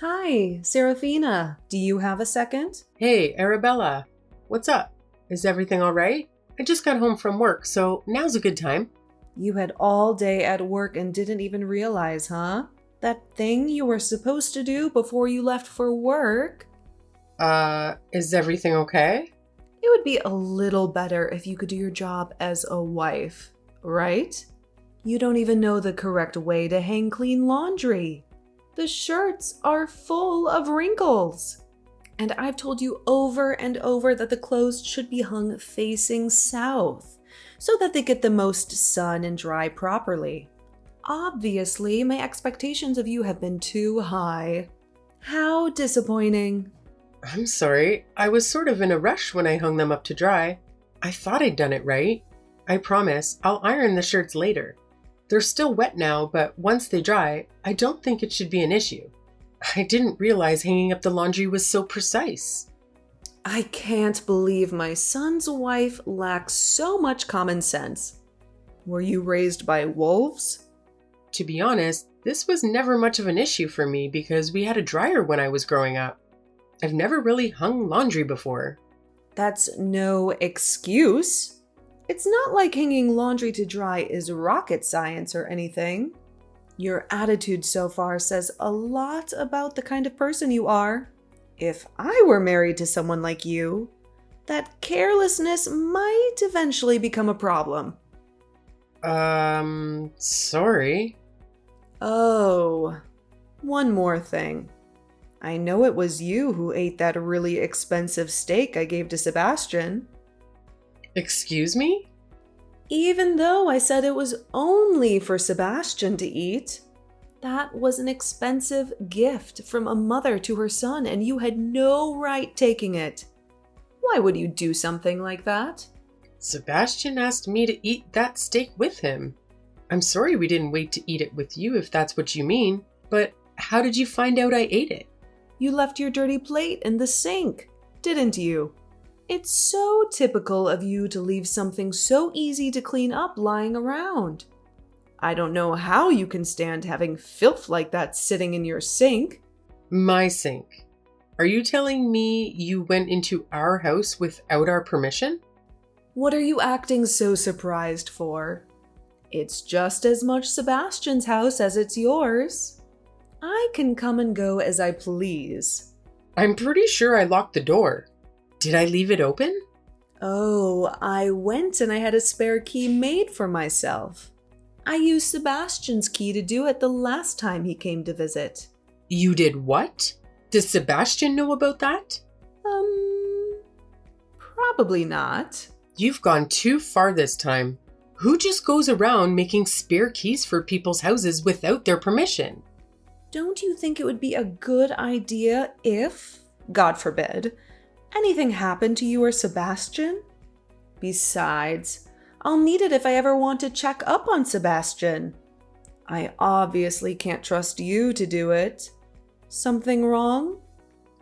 Hi, Serafina. Do you have a second? Hey, Arabella. What's up? Is everything all right? I just got home from work, so now's a good time. You had all day at work and didn't even realize, huh? That thing you were supposed to do before you left for work? Is everything okay? It would be a little better if you could do your job as a wife, right? You don't even know the correct way to hang clean laundry. The shirts are full of wrinkles. And I've told you over and over that the clothes should be hung facing south so that they get the most sun and dry properly. Obviously, my expectations of you have been too high. How disappointing. I'm sorry. I was sort of in a rush when I hung them up to dry. I thought I'd done it right. I promise I'll iron the shirts later. They're still wet now, but once they dry, I don't think it should be an issue. I didn't realize hanging up the laundry was so precise. I can't believe my son's wife lacks so much common sense. Were you raised by wolves? To be honest, this was never much of an issue for me because we had a dryer when I was growing up. I've never really hung laundry before. That's no excuse. It's not like hanging laundry to dry is rocket science or anything. Your attitude so far says a lot about the kind of person you are. If I were married to someone like you, that carelessness might eventually become a problem. Sorry. Oh, one more thing. I know it was you who ate that really expensive steak I gave to Sebastian. Excuse me? Even though I said it was only for Sebastian to eat, that was an expensive gift from a mother to her son, and you had no right taking it. Why would you do something like that? Sebastian asked me to eat that steak with him. I'm sorry we didn't wait to eat it with you if that's what you mean, but how did you find out I ate it? You left your dirty plate in the sink, didn't you? It's so typical of you to leave something so easy to clean up lying around. I don't know how you can stand having filth like that sitting in your sink. My sink. Are you telling me you went into our house without our permission? What are you acting so surprised for? It's just as much Sebastian's house as it's yours. I can come and go as I please. I'm pretty sure I locked the door. Did I leave it open? Oh, I went and I had a spare key made for myself. I used Sebastian's key to do it the last time he came to visit. You did what? Does Sebastian know about that? Probably not. You've gone too far this time. Who just goes around making spare keys for people's houses without their permission? Don't you think it would be a good idea if, God forbid, anything happened to you or Sebastian? Besides, I'll need it if I ever want to check up on Sebastian. I obviously can't trust you to do it. Something wrong?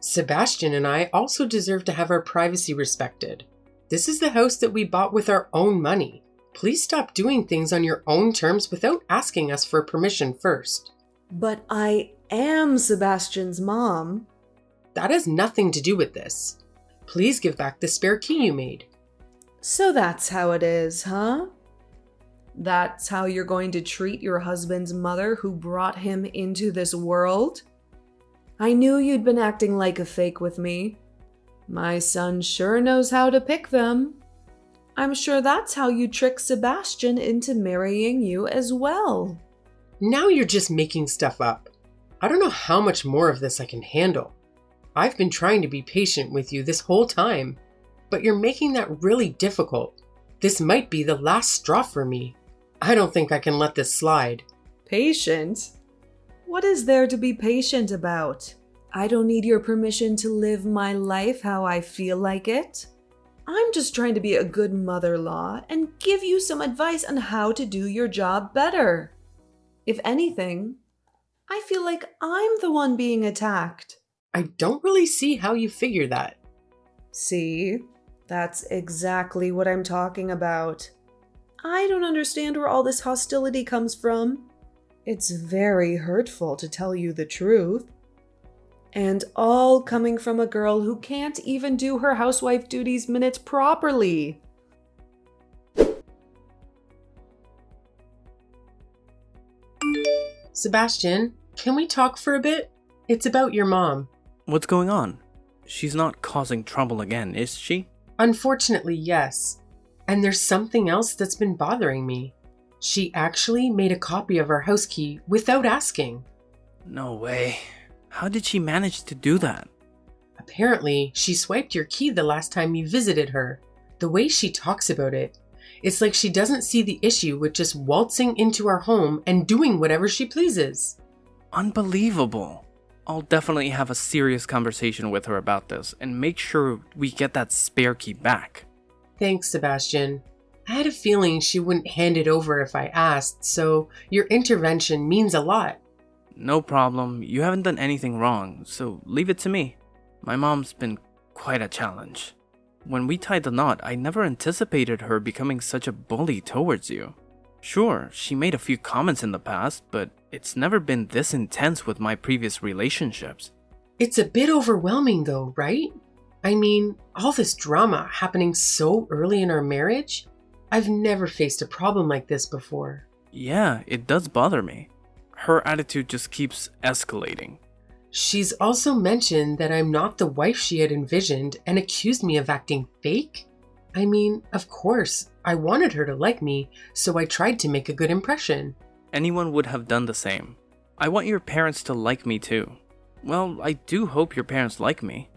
Sebastian and I also deserve to have our privacy respected. This is the house that we bought with our own money. Please stop doing things on your own terms without asking us for permission first. But I am Sebastian's mom. That has nothing to do with this. Please give back the spare key you made. So that's how it is, huh? That's how you're going to treat your husband's mother who brought him into this world? I knew you'd been acting like a fake with me. My son sure knows how to pick them. I'm sure that's how you trick Sebastian into marrying you as well. Now you're just making stuff up. I don't know how much more of this I can handle. I've been trying to be patient with you this whole time, but you're making that really difficult. This might be the last straw for me. I don't think I can let this slide. Patient? What is there to be patient about? I don't need your permission to live my life how I feel like it. I'm just trying to be a good mother-in-law and give you some advice on how to do your job better. If anything, I feel like I'm the one being attacked. I don't really see how you figure that. See, that's exactly what I'm talking about. I don't understand where all this hostility comes from. It's very hurtful to tell you the truth. And all coming from a girl who can't even do her housewife duties minutes properly. Sebastian, can we talk for a bit? It's about your mom. What's going on? She's not causing trouble again, is she? Unfortunately, yes. And there's something else that's been bothering me. She actually made a copy of our house key without asking. No way. How did she manage to do that? Apparently, she swiped your key the last time you visited her. The way she talks about it, it's like she doesn't see the issue with just waltzing into our home and doing whatever she pleases. Unbelievable. I'll definitely have a serious conversation with her about this and make sure we get that spare key back. Thanks, Sebastian. I had a feeling she wouldn't hand it over if I asked, so your intervention means a lot. No problem. You haven't done anything wrong, so leave it to me. My mom's been quite a challenge. When we tied the knot, I never anticipated her becoming such a bully towards you. Sure, she made a few comments in the past, but it's never been this intense with my previous relationships. It's a bit overwhelming though, right? I mean, all this drama happening so early in our marriage? I've never faced a problem like this before. Yeah, it does bother me. Her attitude just keeps escalating. She's also mentioned that I'm not the wife she had envisioned and accused me of acting fake. I mean, of course, I wanted her to like me, so I tried to make a good impression. Anyone would have done the same. I want your parents to like me too. Well, I do hope your parents like me.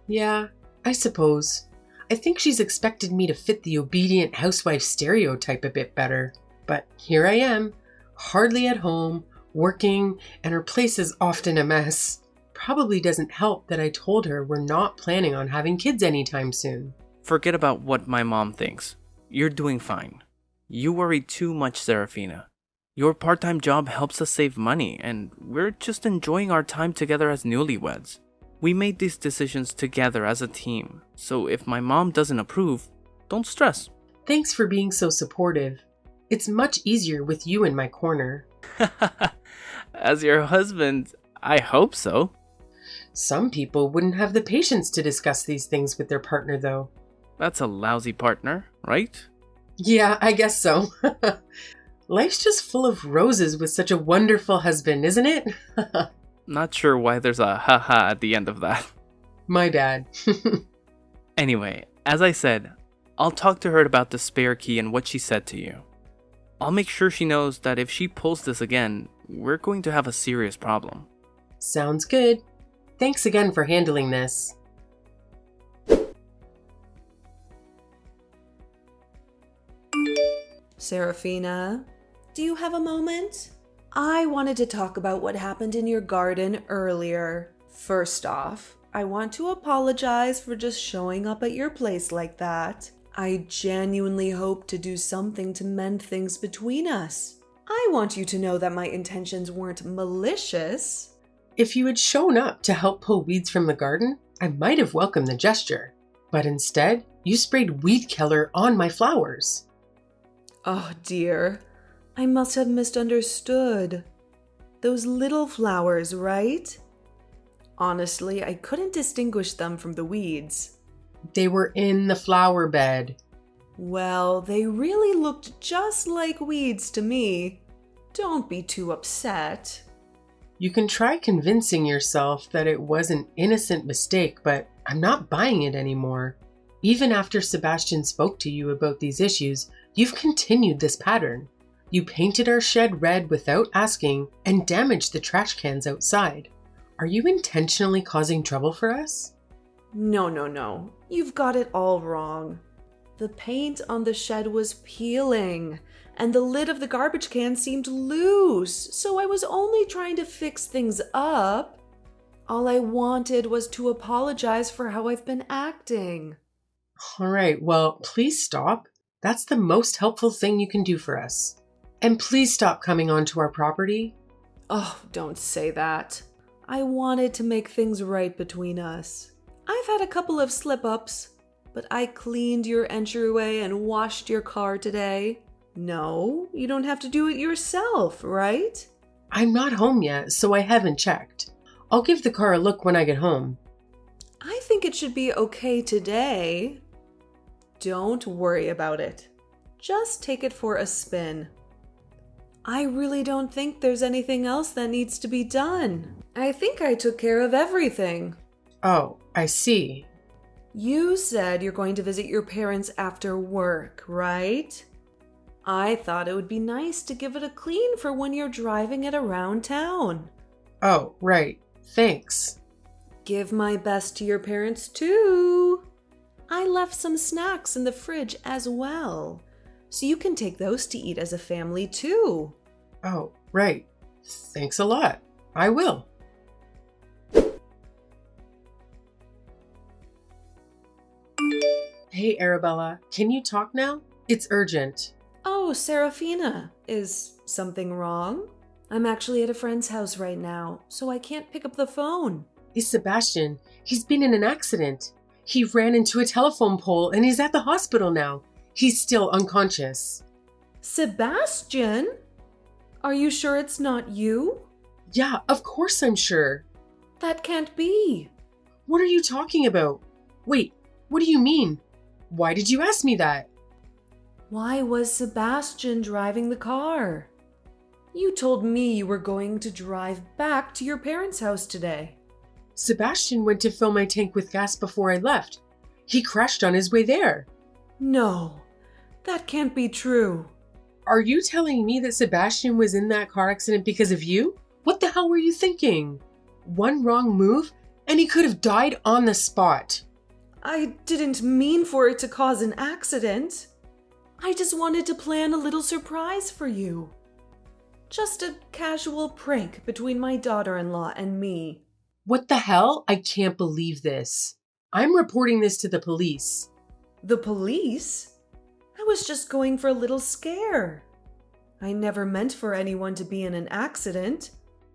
Yeah, I suppose. I think she's expected me to fit the obedient housewife stereotype a bit better. But here I am, hardly at home, working, and her place is often a mess. Probably doesn't help that I told her we're not planning on having kids anytime soon. Forget about what my mom thinks. You're doing fine. You worry too much, Serafina. Your part-time job helps us save money, and we're just enjoying our time together as newlyweds. We made these decisions together as a team, so if my mom doesn't approve, don't stress. Thanks for being so supportive. It's much easier with you in my corner. As your husband, I hope so. Some people wouldn't have the patience to discuss these things with their partner, though. That's a lousy partner, right? Yeah, I guess so. Life's just full of roses with such a wonderful husband, isn't it? Not sure why there's a haha at the end of that. My bad. Anyway, as I said, I'll talk to her about the spare key and what she said to you. I'll make sure she knows that if she pulls this again, we're going to have a serious problem. Sounds good. Thanks again for handling this. Serafina, do you have a moment? I wanted to talk about what happened in your garden earlier. First off, I want to apologize for just showing up at your place like that. I genuinely hope to do something to mend things between us. I want you to know that my intentions weren't malicious. If you had shown up to help pull weeds from the garden, I might have welcomed the gesture. But instead, you sprayed weed killer on my flowers. Oh dear, I must have misunderstood. Those little flowers, right? Honestly, I couldn't distinguish them from the weeds. They were in the flower bed. Well, they really looked just like weeds to me. Don't be too upset. You can try convincing yourself that it was an innocent mistake, but I'm not buying it anymore. Even after Sebastian spoke to you about these issues, you've continued this pattern. You painted our shed red without asking and damaged the trash cans outside. Are you intentionally causing trouble for us? No. You've got it all wrong. The paint on the shed was peeling, and the lid of the garbage can seemed loose, so I was only trying to fix things up. All I wanted was to apologize for how I've been acting. All right, well, please stop. That's the most helpful thing you can do for us. And please stop coming onto our property. Oh, don't say that. I wanted to make things right between us. I've had a couple of slip-ups, but I cleaned your entryway and washed your car today. No, you don't have to do it yourself, right? I'm not home yet, so I haven't checked. I'll give the car a look when I get home. I think it should be okay today. Don't worry about it. Just take it for a spin. I really don't think there's anything else that needs to be done. I think I took care of everything. Oh, I see. You said you're going to visit your parents after work, right? I thought it would be nice to give it a clean for when you're driving it around town. Oh, right. Thanks. Give my best to your parents too. I left some snacks in the fridge as well, so you can take those to eat as a family too. Oh, right. Thanks a lot. I will. Hey, Arabella, can you talk now? It's urgent. Oh, Serafina, is something wrong? I'm actually at a friend's house right now, so I can't pick up the phone. It's Sebastian. He's been in an accident. He ran into a telephone pole and he's at the hospital now. He's still unconscious. Sebastian? Are you sure it's not you? Yeah, of course I'm sure. That can't be. What are you talking about? Wait, what do you mean? Why did you ask me that? Why was Sebastian driving the car? You told me you were going to drive back to your parents' house today. Sebastian went to fill my tank with gas before I left. He crashed on his way there. No, that can't be true. Are you telling me that Sebastian was in that car accident because of you? What the hell were you thinking? One wrong move and he could have died on the spot. I didn't mean for it to cause an accident. I just wanted to plan a little surprise for you. Just a casual prank between my daughter-in-law and me. What the hell? I can't believe this. I'm reporting this to the police. The police? I was just going for a little scare. I never meant for anyone to be in an accident.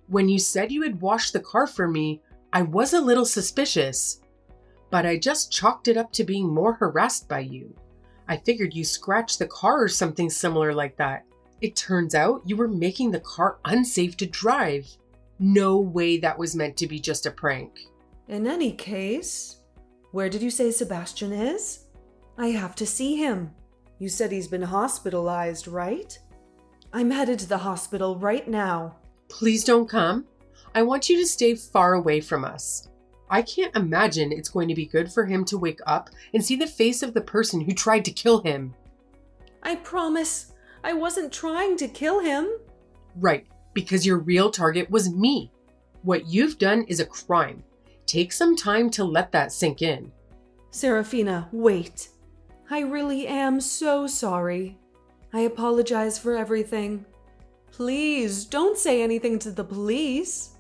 When you said you had washed the car for me, I was a little suspicious. But I just chalked it up to being more harassed by you. I figured you scratched the car or something similar like that. It turns out you were making the car unsafe to drive. No way that was meant to be just a prank. In any case, where did you say Sebastian is? I have to see him. You said he's been hospitalized, right? I'm headed to the hospital right now. Please don't come. I want you to stay far away from us. I can't imagine it's going to be good for him to wake up and see the face of the person who tried to kill him. I promise I wasn't trying to kill him. Right, because your real target was me. What you've done is a crime. Take some time to let that sink in. Serafina, wait. I really am so sorry. I apologize for everything. Please don't say anything to the police.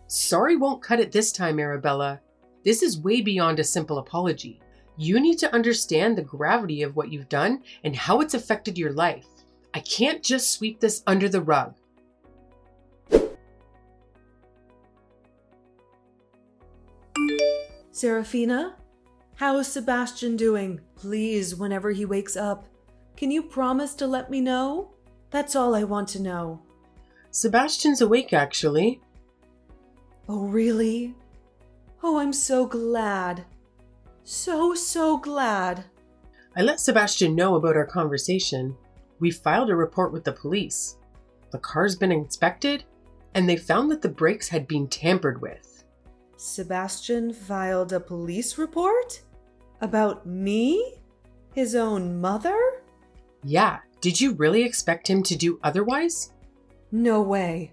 Sorry won't cut it this time, Arabella. This is way beyond a simple apology. You need to understand the gravity of what you've done and how it's affected your life. I can't just sweep this under the rug. Serafina, how is Sebastian doing? Please, whenever he wakes up, can you promise to let me know? That's all I want to know. Sebastian's awake, actually. Oh, really? Oh, I'm so glad. So glad. I let Sebastian know about our conversation. We filed a report with the police. The car's been inspected, and they found that the brakes had been tampered with. Sebastian filed a police report? About me? His own mother? Yeah, did you really expect him to do otherwise? No way.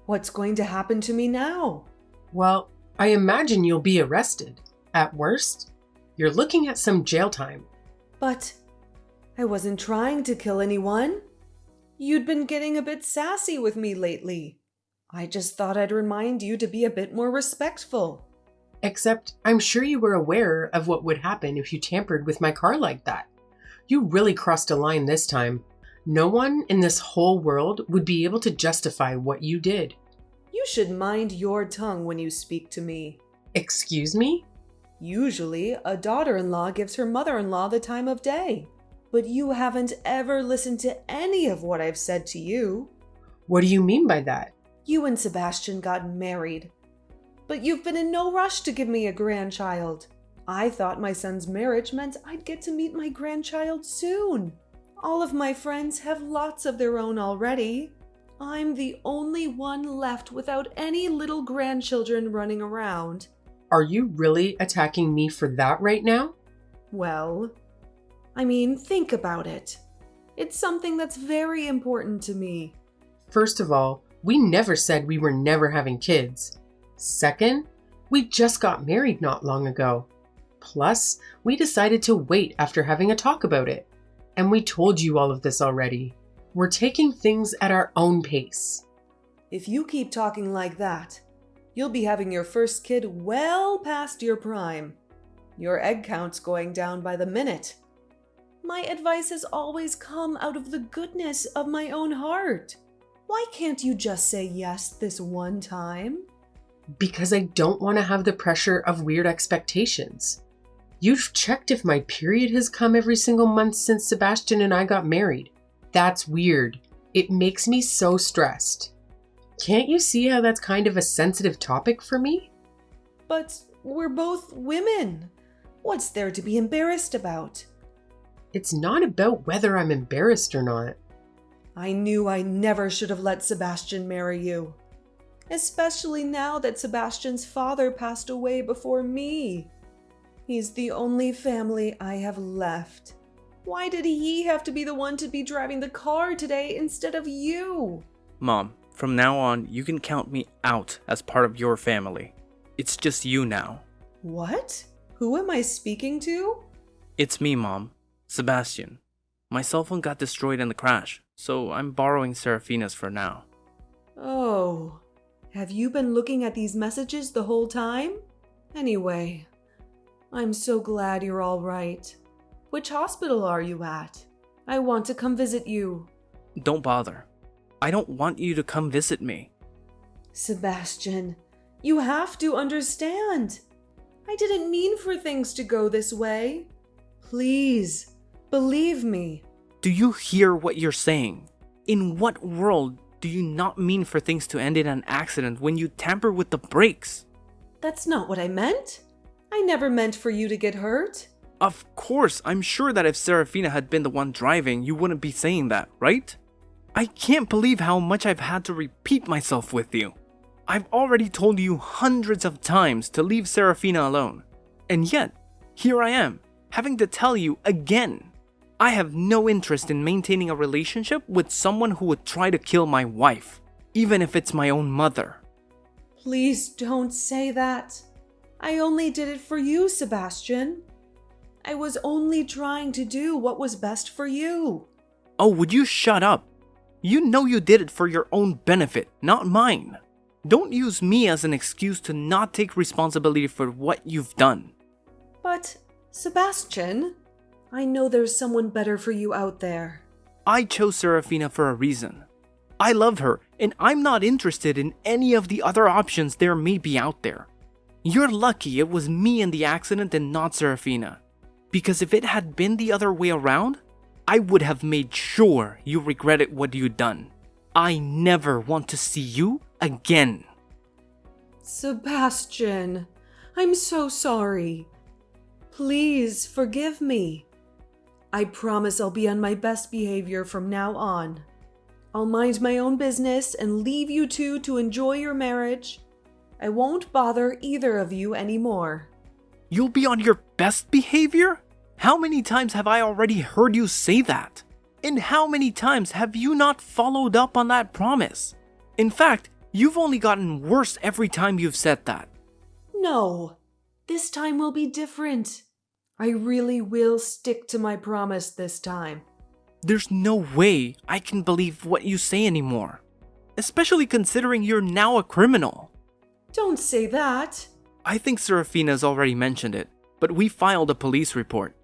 What's going to happen to me now? Well, I imagine you'll be arrested. At worst, you're looking at some jail time. But I wasn't trying to kill anyone. You'd been getting a bit sassy with me lately. I just thought I'd remind you to be a bit more respectful. Except, I'm sure you were aware of what would happen if you tampered with my car like that. You really crossed a line this time. No one in this whole world would be able to justify what you did. You should mind your tongue when you speak to me. Excuse me? Usually, a daughter-in-law gives her mother-in-law the time of day. But you haven't ever listened to any of what I've said to you. What do you mean by that? You and Sebastian got married. but you've been in no rush to give me a grandchild. I thought my son's marriage meant I'd get to meet my grandchild soon. All of my friends have lots of their own already. I'm the only one left without any little grandchildren running around. Are you really attacking me for that right now? Well, think about it. It's something that's very important to me. First of all, we never said we were never having kids. Second, we just got married not long ago. Plus, we decided to wait after having a talk about it. And we told you all of this already. We're taking things at our own pace. If you keep talking like that, you'll be having your first kid well past your prime. Your egg count's going down by the minute. My advice has always come out of the goodness of my own heart. Why can't you just say yes this one time? Because I don't want to have the pressure of weird expectations. You've checked if my period has come every single month since Sebastian and I got married. That's weird. It makes me so stressed. Can't you see how that's kind of a sensitive topic for me? But we're both women. What's there to be embarrassed about? It's not about whether I'm embarrassed or not. I knew I never should have let Sebastian marry you. Especially now that Sebastian's father passed away before me. He's the only family I have left. Why did he have to be the one to be driving the car today instead of you? Mom, from now on, you can count me out as part of your family. It's just you now. What? Who am I speaking to? It's me, Mom. Sebastian. My cell phone got destroyed in the crash, so I'm borrowing Serafina's for now. Oh, have you been looking at these messages the whole time? Anyway, I'm so glad you're all right. Which hospital are you at? I want to come visit you. Don't bother. I don't want you to come visit me. Sebastian, you have to understand. I didn't mean for things to go this way. Please, believe me. Do you hear what you're saying? In what world do you not mean for things to end in an accident when you tamper with the brakes? That's not what I meant. I never meant for you to get hurt. Of course, I'm sure that if Serafina had been the one driving, you wouldn't be saying that, right? I can't believe how much I've had to repeat myself with you. I've already told you hundreds of times to leave Serafina alone. And yet, here I am, having to tell you again. I have no interest in maintaining a relationship with someone who would try to kill my wife, even if it's my own mother. Please don't say that. I only did it for you, Sebastian. I was only trying to do what was best for you. Oh, would you shut up? You know you did it for your own benefit, not mine. Don't use me as an excuse to not take responsibility for what you've done. But, Sebastian, I know there's someone better for you out there. I chose Serafina for a reason. I love her, and I'm not interested in any of the other options there may be out there. You're lucky it was me in the accident and not Serafina. Because if it had been the other way around, I would have made sure you regretted what you'd done. I never want to see you again. Sebastian, I'm so sorry. Please forgive me. I promise I'll be on my best behavior from now on. I'll mind my own business and leave you two to enjoy your marriage. I won't bother either of you anymore. You'll be on your best behavior? How many times have I already heard you say that? And how many times have you not followed up on that promise? In fact, you've only gotten worse every time you've said that. No, this time will be different. I really will stick to my promise this time. There's no way I can believe what you say anymore. Especially considering you're now a criminal. Don't say that. I think Serafina's already mentioned it, but we filed a police report.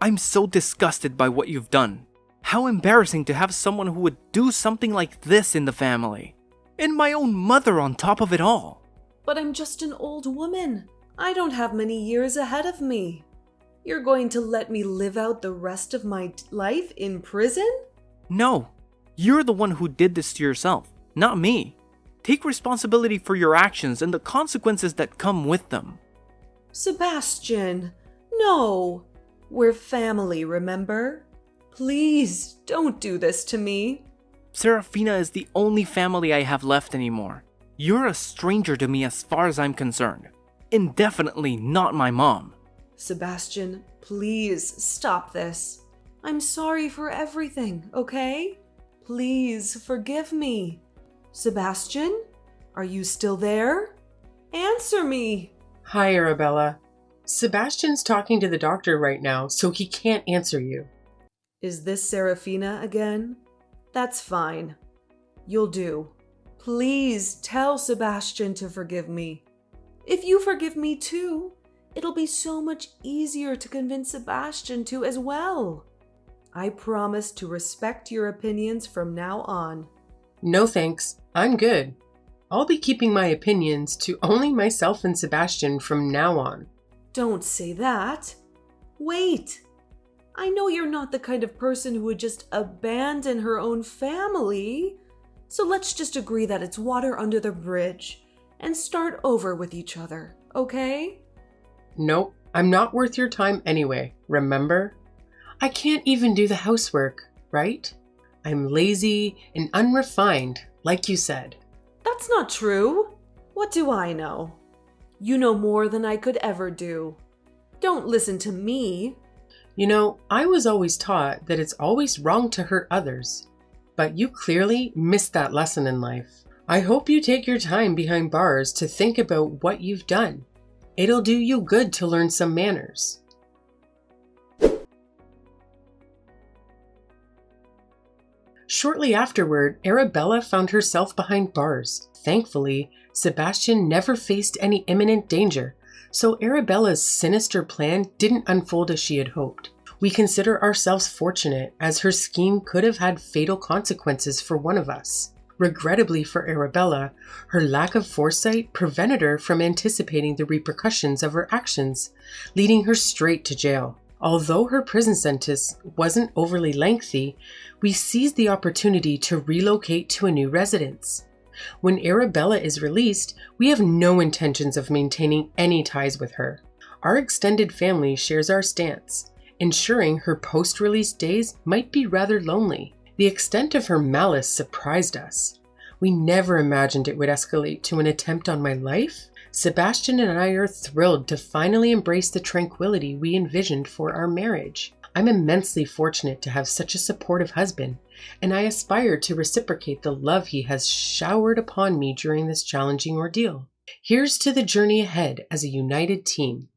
I'm so disgusted by what you've done. How embarrassing to have someone who would do something like this in the family. And my own mother on top of it all. But I'm just an old woman. I don't have many years ahead of me. You're going to let me live out the rest of my life in prison? No, you're the one who did this to yourself, not me. Take responsibility for your actions and the consequences that come with them. Sebastian, no. We're family, remember? Please, don't do this to me. Serafina is the only family I have left anymore. You're a stranger to me as far as I'm concerned. Indefinitely not my mom. Sebastian, please stop this. I'm sorry for everything, okay? Please forgive me. Sebastian, are you still there? Answer me. Hi, Arabella. Sebastian's talking to the doctor right now, so he can't answer you. Is this Serafina again? That's fine. You'll do. Please tell Sebastian to forgive me. If you forgive me too, it'll be so much easier to convince Sebastian to as well. I promise to respect your opinions from now on. No thanks, I'm good. I'll be keeping my opinions to only myself and Sebastian from now on. Don't say that. Wait. I know you're not the kind of person who would just abandon her own family. So let's just agree that it's water under the bridge and start over with each other, okay? Nope, I'm not worth your time anyway, remember? I can't even do the housework, right? I'm lazy and unrefined, like you said. That's not true. What do I know? You know more than I could ever do. Don't listen to me. You know, I was always taught that it's always wrong to hurt others. But you clearly missed that lesson in life. I hope you take your time behind bars to think about what you've done. It'll do you good to learn some manners. Shortly afterward, Arabella found herself behind bars. Thankfully, Sebastian never faced any imminent danger, so Arabella's sinister plan didn't unfold as she had hoped. We consider ourselves fortunate, as her scheme could have had fatal consequences for one of us. Regrettably for Arabella, her lack of foresight prevented her from anticipating the repercussions of her actions, leading her straight to jail. Although her prison sentence wasn't overly lengthy, we seized the opportunity to relocate to a new residence. When Arabella is released, we have no intentions of maintaining any ties with her. Our extended family shares our stance, ensuring her post-release days might be rather lonely. The extent of her malice surprised us. We never imagined it would escalate to an attempt on my life. Sebastian and I are thrilled to finally embrace the tranquility we envisioned for our marriage. I'm immensely fortunate to have such a supportive husband, and I aspire to reciprocate the love he has showered upon me during this challenging ordeal. Here's to the journey ahead as a united team.